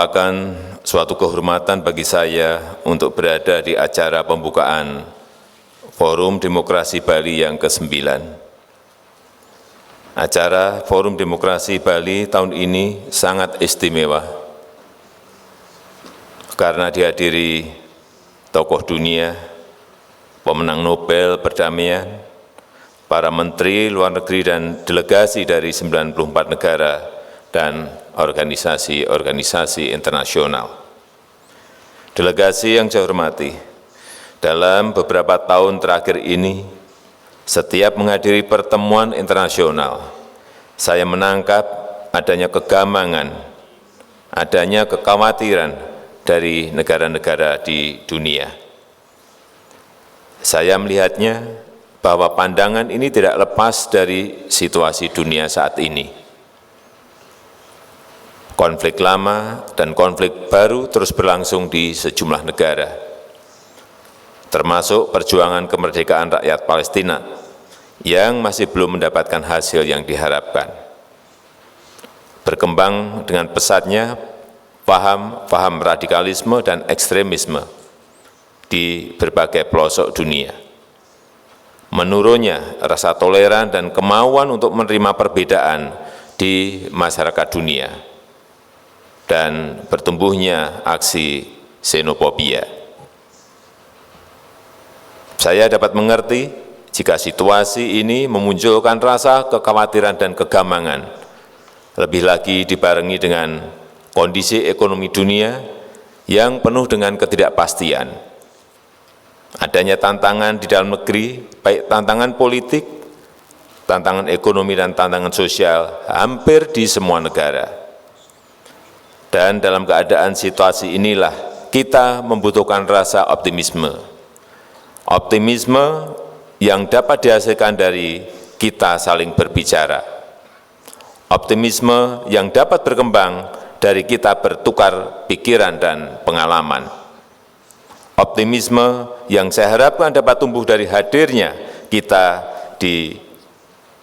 merupakan suatu kehormatan bagi saya untuk berada di acara pembukaan Forum Demokrasi Bali yang ke-9. Acara Forum Demokrasi Bali tahun ini sangat istimewa karena dihadiri tokoh dunia, pemenang Nobel perdamaian, para menteri luar negeri dan delegasi dari 94 negara dan organisasi-organisasi internasional. Delegasi yang saya hormati, dalam beberapa tahun terakhir ini, setiap menghadiri pertemuan internasional, saya menangkap adanya kegamangan, adanya kekhawatiran dari negara-negara di dunia. Saya melihatnya bahwa pandangan ini tidak lepas dari situasi dunia saat ini. Konflik lama dan konflik baru terus berlangsung di sejumlah negara, termasuk perjuangan kemerdekaan rakyat Palestina yang masih belum mendapatkan hasil yang diharapkan. Berkembang dengan pesatnya paham radikalisme dan ekstremisme di berbagai pelosok dunia. Menurunnya rasa toleran dan kemauan untuk menerima perbedaan di masyarakat dunia, dan bertumbuhnya aksi xenofobia. Saya dapat mengerti jika situasi ini memunculkan rasa kekhawatiran dan kegamangan, lebih lagi dibarengi dengan kondisi ekonomi dunia yang penuh dengan ketidakpastian. Adanya tantangan di dalam negeri, baik tantangan politik, tantangan ekonomi, dan tantangan sosial hampir di semua negara. Dan dalam keadaan situasi inilah kita membutuhkan rasa optimisme. Optimisme yang dapat dihasilkan dari kita saling berbicara. Optimisme yang dapat berkembang dari kita bertukar pikiran dan pengalaman. Optimisme yang saya harapkan dapat tumbuh dari hadirnya kita di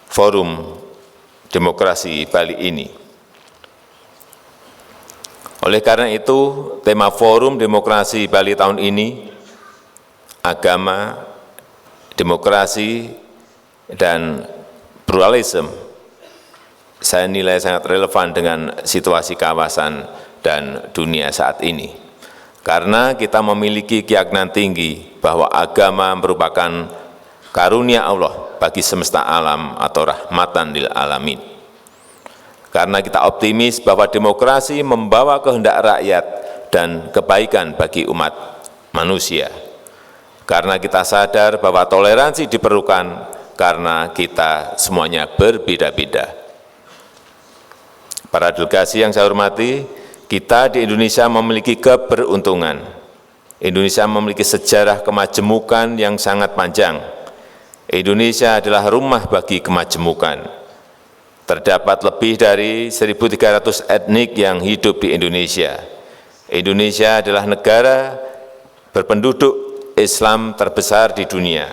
Forum Demokrasi Bali ini. Oleh karena itu, tema Forum Demokrasi Bali tahun ini, agama, demokrasi, dan pluralisme, saya nilai sangat relevan dengan situasi kawasan dan dunia saat ini. Karena kita memiliki keyakinan tinggi bahwa agama merupakan karunia Allah bagi semesta alam atau rahmatan lil alamin. Karena kita optimis bahwa demokrasi membawa kehendak rakyat dan kebaikan bagi umat manusia. Karena kita sadar bahwa toleransi diperlukan karena kita semuanya berbeda-beda. Para delegasi yang saya hormati, kita di Indonesia memiliki keberuntungan. Indonesia memiliki sejarah kemajemukan yang sangat panjang. Indonesia adalah rumah bagi kemajemukan. Terdapat lebih dari 1.300 etnik yang hidup di Indonesia. Indonesia adalah negara berpenduduk Islam terbesar di dunia.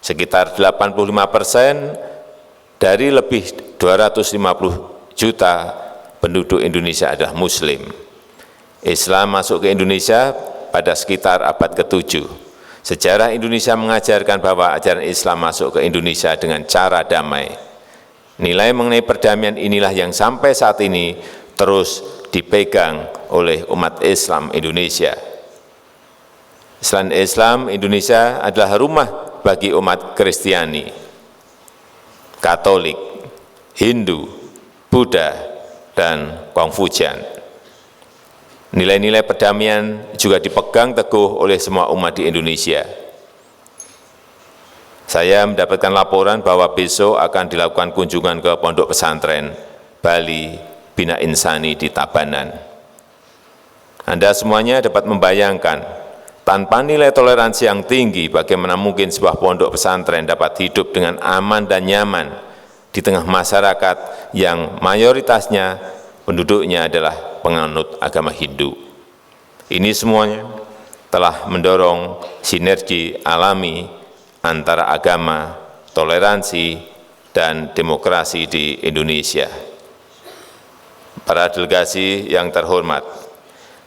Sekitar 85% dari lebih 250 juta penduduk Indonesia adalah Muslim. Islam masuk ke Indonesia pada sekitar abad ke-7. Sejarah Indonesia mengajarkan bahwa ajaran Islam masuk ke Indonesia dengan cara damai. Nilai mengenai perdamaian inilah yang sampai saat ini terus dipegang oleh umat Islam Indonesia. Selain Islam, Indonesia adalah rumah bagi umat Kristiani, Katolik, Hindu, Buddha, dan Konfusian. Nilai-nilai perdamaian juga dipegang teguh oleh semua umat di Indonesia. Saya mendapatkan laporan bahwa besok akan dilakukan kunjungan ke Pondok Pesantren Bali Bina Insani di Tabanan. Anda semuanya dapat membayangkan, tanpa nilai toleransi yang tinggi, bagaimana mungkin sebuah pondok pesantren dapat hidup dengan aman dan nyaman di tengah masyarakat yang mayoritasnya penduduknya adalah penganut agama Hindu. Ini semuanya telah mendorong sinergi alami antara agama, toleransi, dan demokrasi di Indonesia. Para delegasi yang terhormat,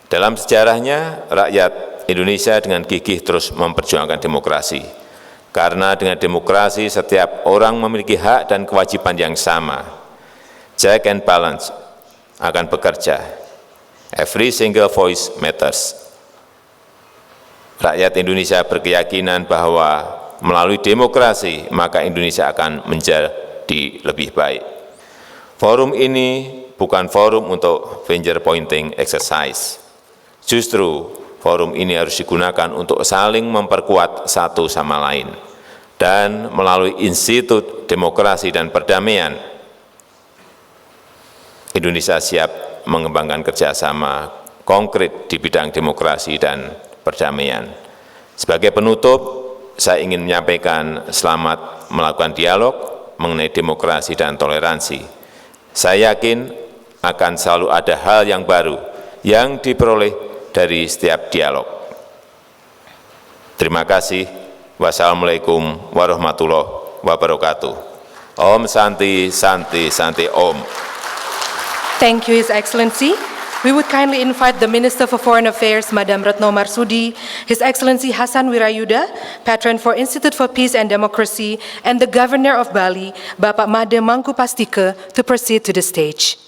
Dalam sejarahnya, rakyat Indonesia dengan gigih terus memperjuangkan demokrasi. Karena dengan demokrasi, setiap orang memiliki hak dan kewajiban yang sama. Check and balance akan bekerja. Every single voice matters. Rakyat Indonesia berkeyakinan bahwa melalui demokrasi, maka Indonesia akan menjadi lebih baik. Forum ini bukan forum untuk finger pointing exercise. Justru, forum ini harus digunakan untuk saling memperkuat satu sama lain. Dan melalui Institut Demokrasi dan Perdamaian, Indonesia siap mengembangkan kerjasama konkret di bidang demokrasi dan perdamaian. Sebagai penutup, saya ingin menyampaikan selamat melakukan dialog mengenai demokrasi dan toleransi. Saya yakin akan selalu ada hal yang baru yang diperoleh dari setiap dialog. Terima kasih. Wassalamualaikum warahmatullahi wabarakatuh. Om Santi, Santi, Santi, Om. Thank you, His Excellency. We would kindly invite the Minister for Foreign Affairs, Madam Retno Marsudi, His Excellency Hasan Wirayuda, Patron for Institute for Peace and Democracy, and the Governor of Bali, Bapak Made Mangkupastike, to proceed to the stage.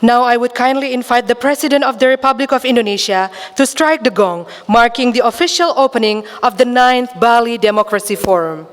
Now I would kindly invite the President of the Republic of Indonesia to strike the gong, marking the official opening of the 9th Bali Democracy Forum.